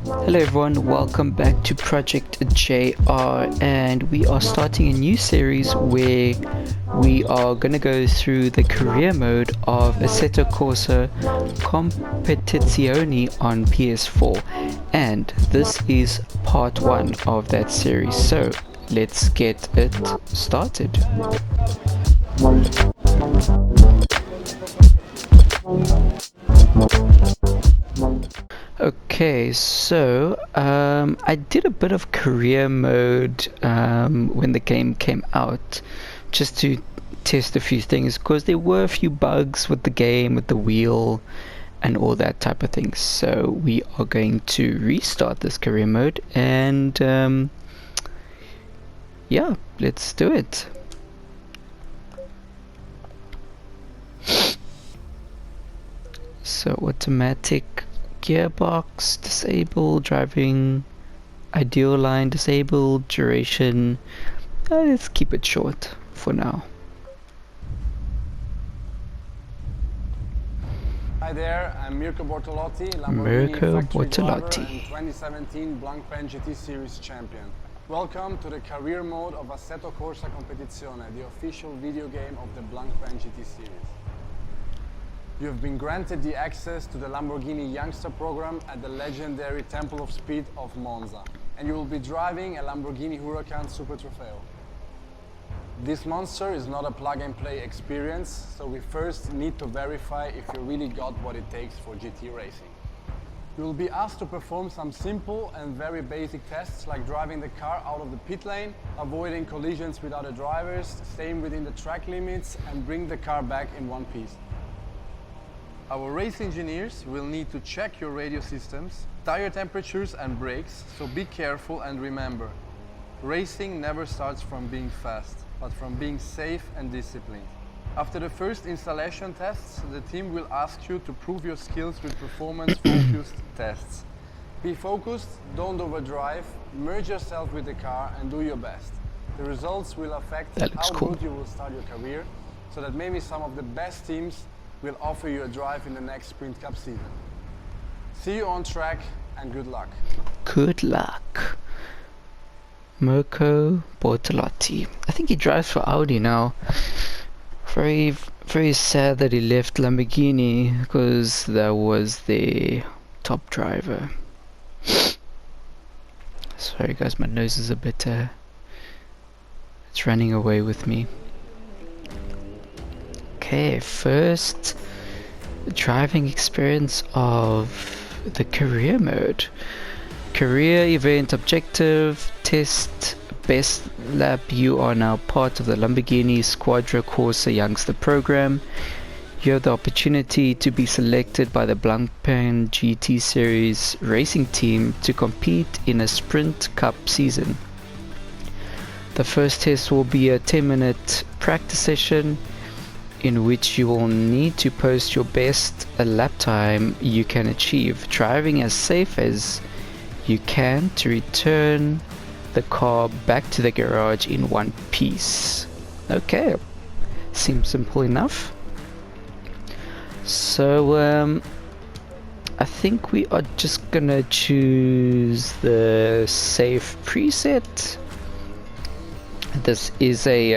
Hello everyone, welcome back to Project JR, and we are starting a new series where we are going to go through the career mode of Assetto Corsa Competizione on PS4, and this is part 1 of that series, so let's get it started. Okay, so I did a bit of career mode when the game came out, just to test a few things, because there were a few bugs with the game, with the wheel, and all that type of thing. So we are going to restart this career mode, and yeah, let's do it. So automatic gearbox disabled, driving ideal line disabled, duration let's keep it short for now. Hi there, I'm Mirko Bortolotti, Mirko Lamborghini factory driver Bortolotti. and 2017 Blancpain GT Series champion. Welcome to the career mode of Assetto Corsa Competizione, the official video game of the Blancpain GT Series. You have been granted the access to the Lamborghini Youngster program at the legendary Temple of Speed of Monza, and you will be driving a Lamborghini Huracan Super Trofeo. This monster is not a plug-and-play experience, so we first need to verify if you really got what it takes for GT racing. You will be asked to perform some simple and very basic tests, like driving the car out of the pit lane, avoiding collisions with other drivers, staying within the track limits, and bring the car back in one piece. Our race engineers will need to check your radio systems, tire temperatures and brakes, so be careful and remember, racing never starts from being fast, but from being safe and disciplined. After the first installation tests, the team will ask you to prove your skills with performance-focused tests. Be focused, don't overdrive, merge yourself with the car and do your best. The results will affect how good you will start your career, so that maybe some of the best teams will offer you a drive in the next Sprint Cup season. See you on track and good luck. Good luck. Mirko Bortolotti. I think he drives for Audi now. Very sad that he left Lamborghini, because that was the top driver. Sorry guys, my nose is a bit it's running away with me. Okay, first driving experience of the career mode. Career event objective, test best lap. You are now part of the Lamborghini Squadra Corsa Youngster program. You have the opportunity to be selected by the Blancpain GT Series racing team to compete in a Sprint Cup season. The first test will be a 10-minute practice session, in which you will need to post your best lap time you can achieve, driving as safe as you can to return the car back to the garage in one piece. Okay, seems simple enough. So I think we are just gonna choose the safe preset. This is a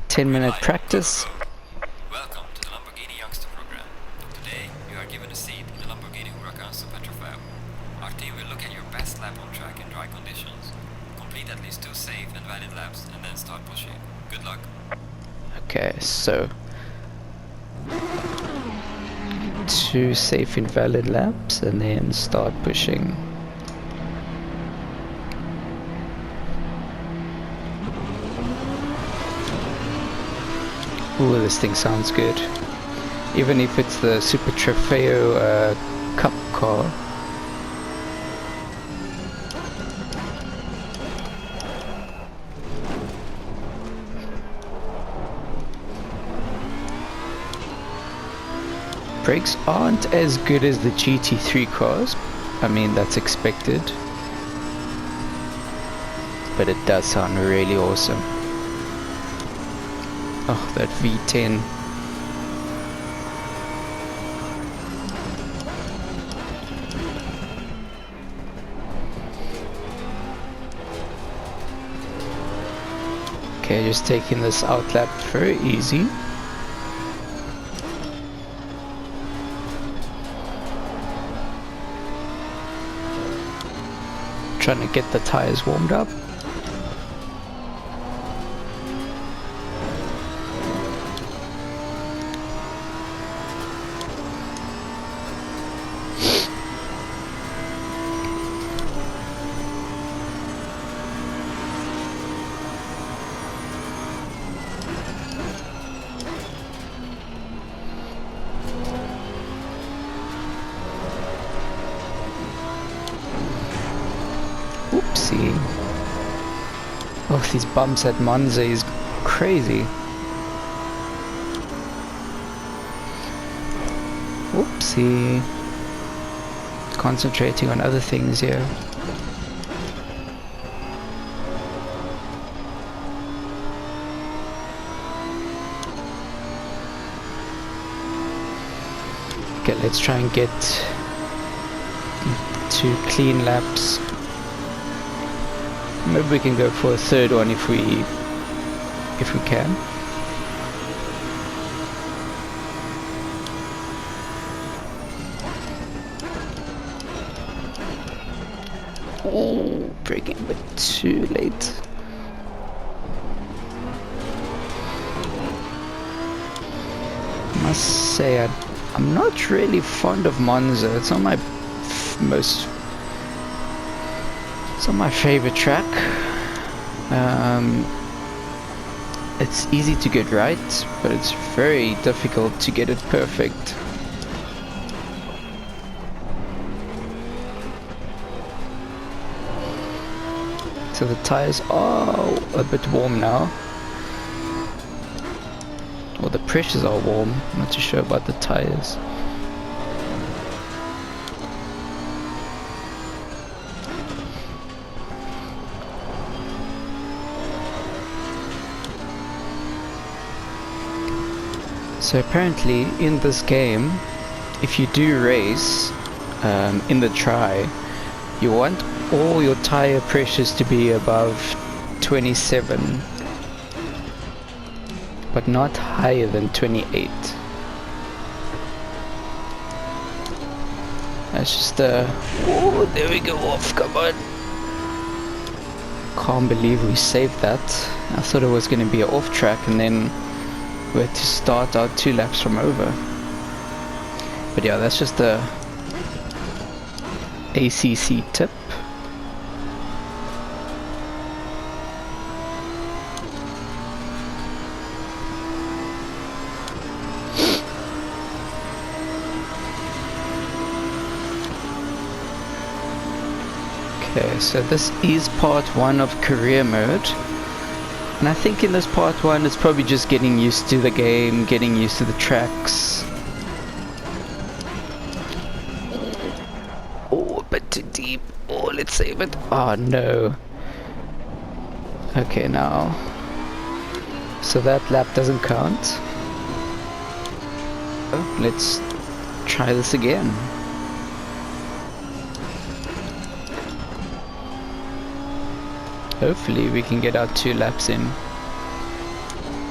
10-minute practice. Welcome to the Lamborghini Youngster program. Today you are given a seat in the Lamborghini Huracan Super Trofeo. Our team will look at your best lap on track in dry conditions. Complete at least 2 safe and valid laps and then start pushing. Good luck. Okay, so 2 safe and valid laps and then start pushing. Ooh, this thing sounds good. Even if it's the Super Trofeo Cup car. Brakes aren't as good as the GT3 cars. I mean, that's expected. But it does sound really awesome. Oh, that V10. Okay, just taking this out lap very easy. Trying to get the tires warmed up. Oopsie. Oh, these bumps at Monza is crazy. Oopsie. Concentrating on other things here. Okay, let's try and get 2 clean laps. Maybe we can go for a third one if we can. Oh, braking a bit too late. I must say I'm not really fond of Monza. It's not my it's not my favorite track. It's easy to get right, but it's very difficult to get it perfect. So the tires are a bit warm now. Well, the pressures are warm. I'm not too sure about the tires. So apparently in this game, if you do race in the try, you want all your tire pressures to be above 27, but not higher than 28. That's just oh, there we go, off, come on. Can't believe we saved that. I thought it was going to be an off track and then we had to start out 2 laps from over. But yeah, that's just the ACC tip. Okay, so this is part 1 of career mode. And I think in this part 1 it's probably just getting used to the game, getting used to the tracks. Oh, a bit too deep. Oh, let's save it. Oh no. Okay, now. So that lap doesn't count. Oh, let's try this again. Hopefully we can get our 2 laps in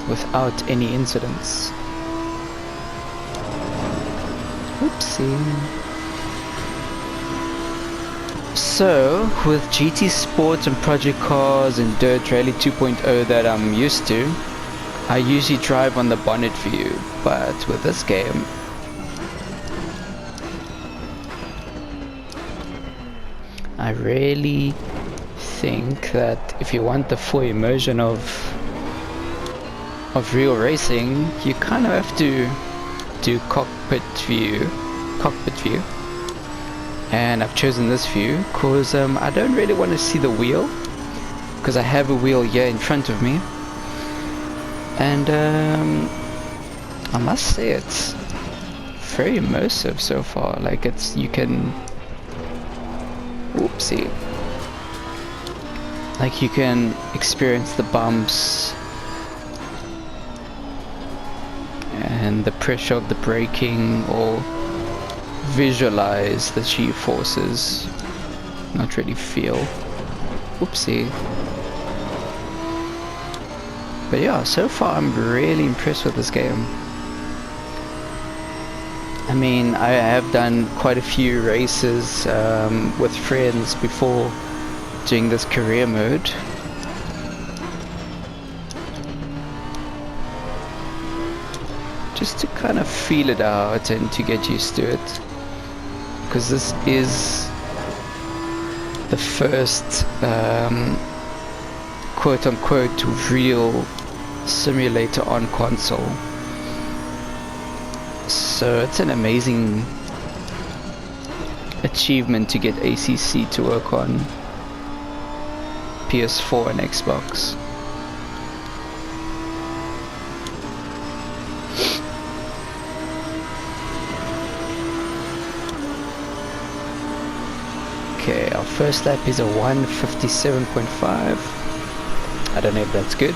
without any incidents. Oopsie. So, with GT Sports and Project Cars and Dirt Rally 2.0 that I'm used to, I usually drive on the bonnet view, but with this game, I really think that if you want the full immersion of real racing, you kind of have to do cockpit view, and I've chosen this view because I don't really want to see the wheel, because I have a wheel here in front of me, and I must say it's very immersive so far. Like you can, oopsie. Like you can experience the bumps and the pressure of the braking, or visualize the G-forces, not really feel. Oopsie. But yeah, so far I'm really impressed with this game. I mean, I have done quite a few races with friends before doing this career mode. Just to kind of feel it out and to get used to it. Because this is the first quote-unquote real simulator on console. So it's an amazing achievement to get ACC to work on PS4 and Xbox. Okay, our first lap is a 1:57.5. I don't know if that's good.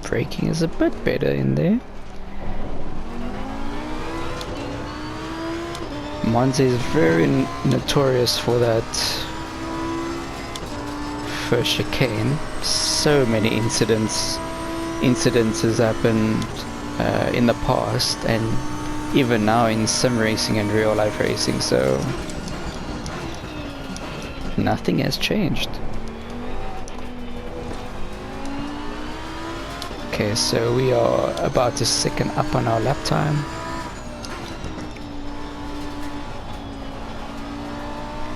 Braking is a bit better in there. Monza is very notorious for that first chicane. So many incidences happened in the past and even now in sim racing and real life racing, so nothing has changed. Okay, so we are about to second up on our lap time.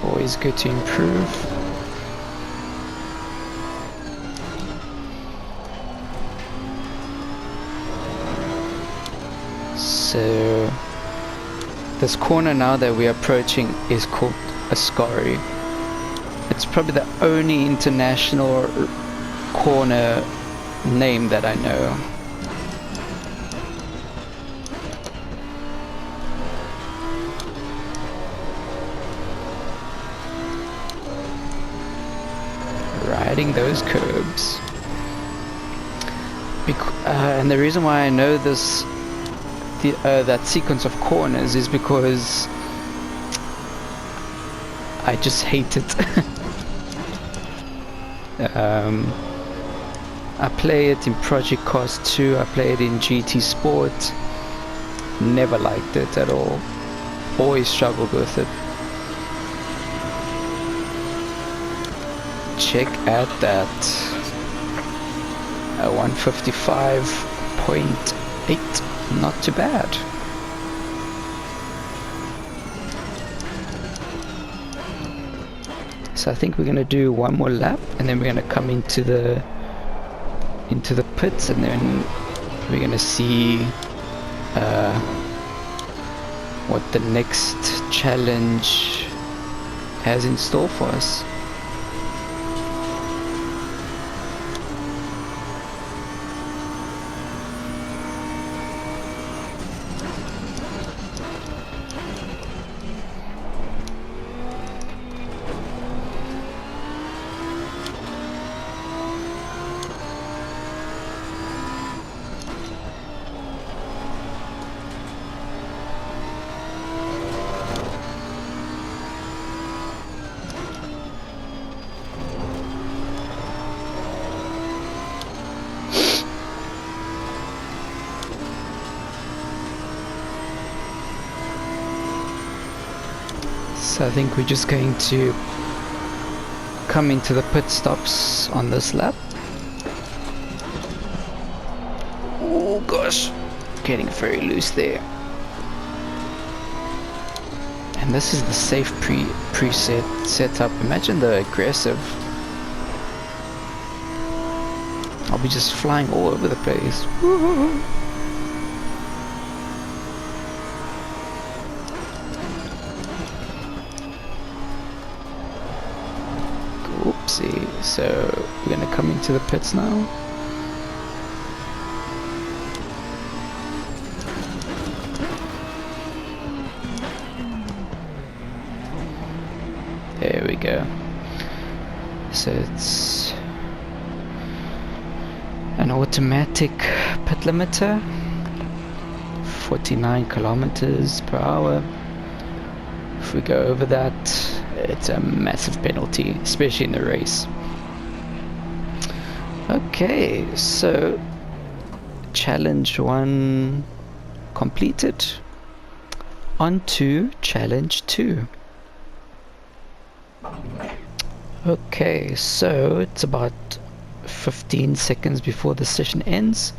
Always good to improve. So this corner now that we're approaching is called Ascari. It's probably the only international corner name that I know. Riding those curbs. And the reason why I know this that sequence of corners is because I just hate it. I play it in Project Cars 2, I play it in GT Sport. Never liked it at all. Always struggled with it. Check out that. A 1:55.8. Not too bad. So I think we're gonna do one more lap and then we're gonna come into the pits and then we're gonna see what the next challenge has in store for us. So I think we're just going to come into the pit stops on this lap. Oh gosh, getting very loose there. And this is the safe preset setup. Imagine the aggressive. I'll be just flying all over the place. Woo-hoo. Oopsie. So we're gonna come into the pits now. There we go. So it's an automatic pit limiter, 49 kilometers per hour, If we go over that, it's a massive penalty, especially in the race. Okay, so challenge 1 completed. On to challenge 2. Okay, so it's about 15 seconds before the session ends,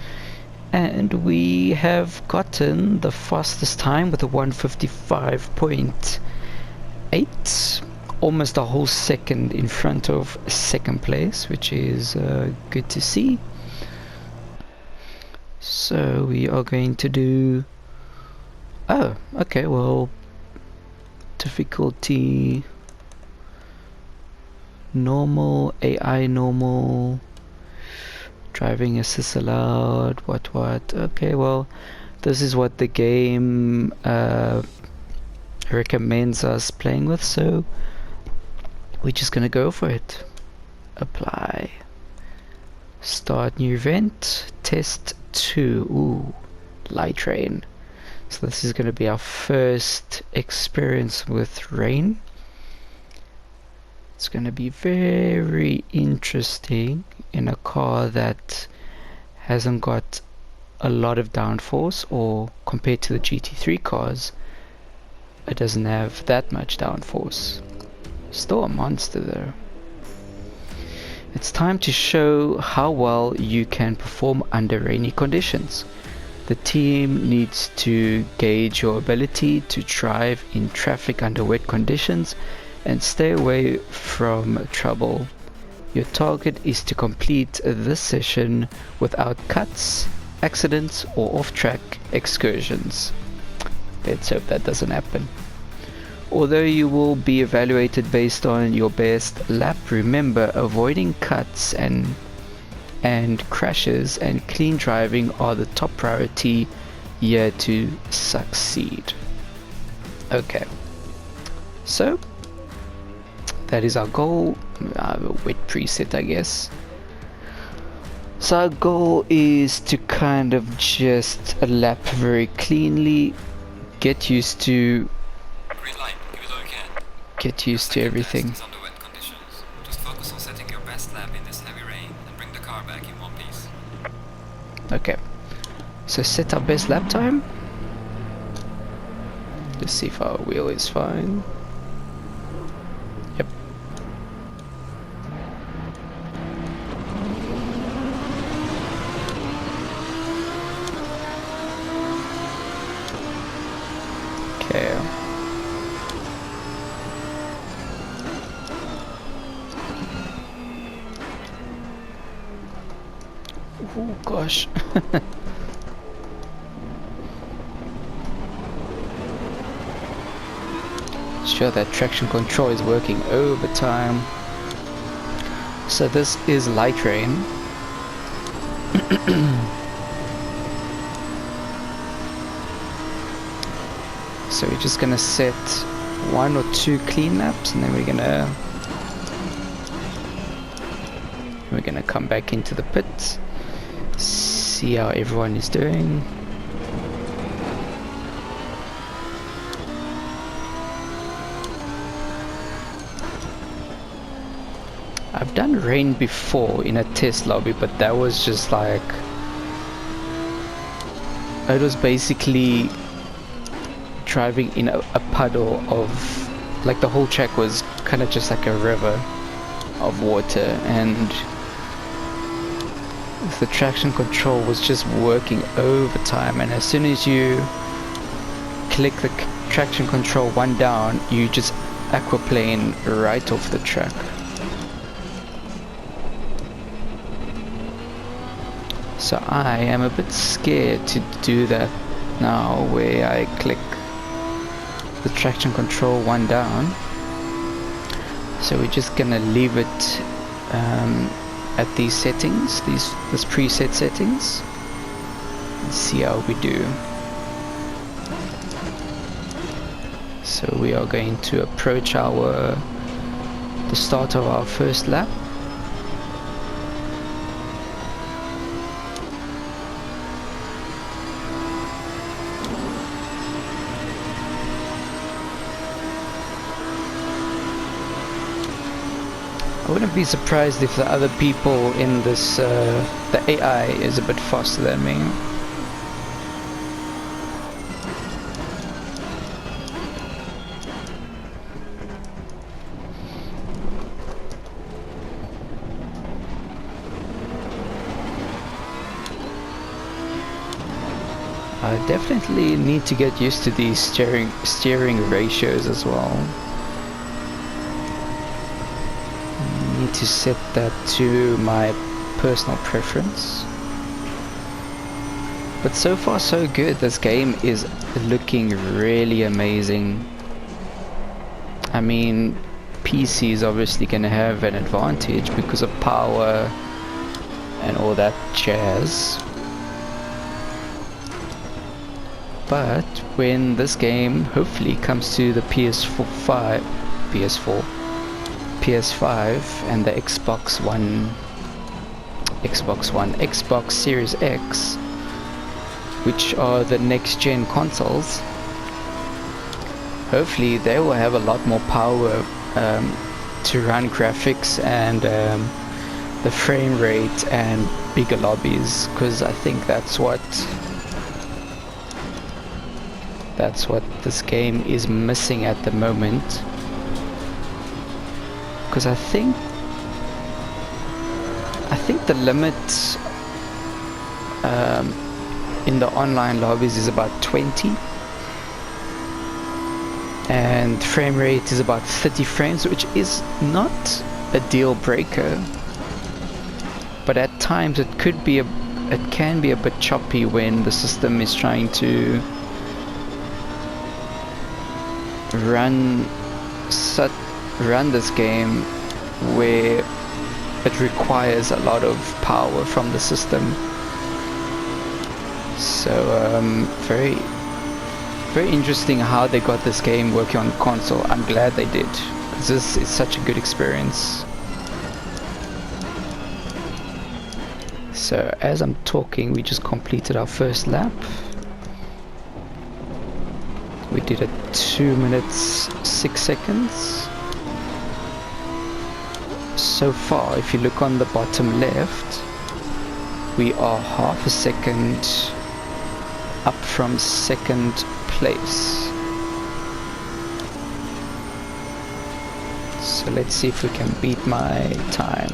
and we have gotten the fastest time with a 1:55.8, almost a whole second in front of second place, which is good to see. So we are going to do, oh, okay, well, difficulty normal, AI normal, driving assist allowed, what, okay, well, this is what the game recommends us playing with, so we're just gonna go for it. Apply, start new event, test 2. Ooh, light rain. So this is gonna be our first experience with rain. It's going to be very interesting in a car that hasn't got a lot of downforce, or compared to the GT3 cars, it doesn't have that much downforce. Still a monster though. It's time to show how well you can perform under rainy conditions. The team needs to gauge your ability to drive in traffic under wet conditions and stay away from trouble. Your target is to complete this session without cuts, accidents, or off-track excursions. Let's hope that doesn't happen. Although you will be evaluated based on your best lap, remember avoiding cuts and crashes and clean driving are the top priority here to succeed. Okay, so that is our goal. A wet preset, I guess. So our goal is to kind of just lap very cleanly, get used to Green light, give it all you can. get used to everything. Test is under wet conditions. Just focus on setting your best lap in this heavy rain and bring the car back in one piece. Okay, so set our best lap time. Let's see if our wheel is fine. Yep. Okay. Oh gosh. Sure that traction control is working overtime. So this is light rain. So we're just gonna set 1 or 2 clean laps, and then we're gonna come back into the pit, see how everyone is doing. I've done rain before in a test lobby, but that was just like, it was basically driving in a puddle of, like, the whole track was kind of just like a river of water, and the traction control was just working overtime, and as soon as you click the traction control 1 down, you just aquaplane right off the track. So I am a bit scared to do that now, where I click the traction control 1 down. So we're just gonna leave it at these settings, this preset settings, and see how we do. So we are going to approach the start of our first lap. I wouldn't be surprised if the other people in this, the AI is a bit faster than me. I definitely need to get used to these steering ratios as well. Need to set that to my personal preference. But so far so good. This game is looking really amazing. I mean, PC is obviously going to have an advantage because of power and all that jazz. But when this game hopefully comes to the PS5 and the Xbox Series X, which are the next gen consoles, hopefully they will have a lot more power to run graphics and the frame rate and bigger lobbies, because I think that's what this game is missing at the moment. Because I think the limit in the online lobbies is about 20, and frame rate is about 30 frames, which is not a deal breaker, but at times it can be a bit choppy when the system is trying to run this game where it requires a lot of power from the system. So very interesting how they got this game working on console. I'm glad they did, because this is such a good experience. So as I'm talking, we just completed our first lap. We did it 2 minutes 6 seconds. So far, if you look on the bottom left, we are half a second up from second place. So let's see if we can beat my time.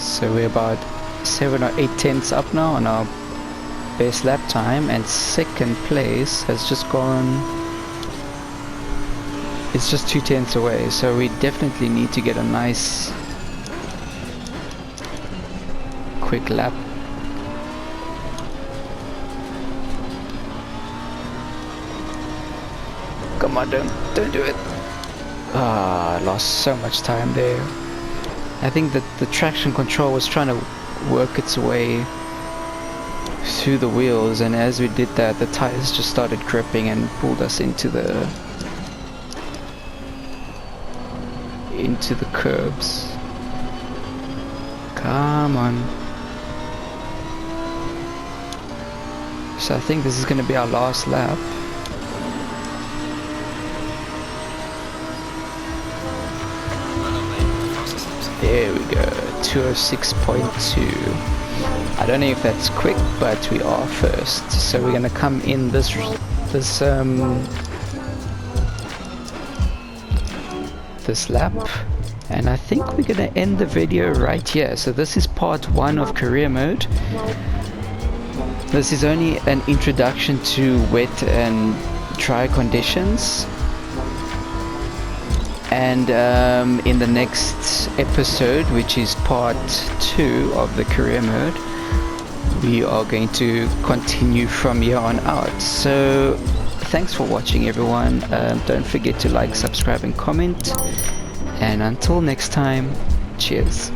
So we're about 7 or 8 tenths up now on our best lap time, and second place has just gone, it's just 2 tenths away, so we definitely need to get a nice quick lap. Come on, don't do it. Ah, I lost so much time there. I think that the traction control was trying to work its way through the wheels, and as we did that, the tires just started gripping and pulled us into the curbs. Come on. So I think this is going to be our last lap. There we go, 206.2. I don't know if that's quick, but we are first. So we're gonna come in this lap, and I think we're gonna end the video right here. So this is part 1 of career mode. This is only an introduction to wet and dry conditions. And in the next episode, which is part 2 of the career mode, we are going to continue from here on out. So thanks for watching, everyone. Don't forget to like, subscribe and comment, and until next time, cheers.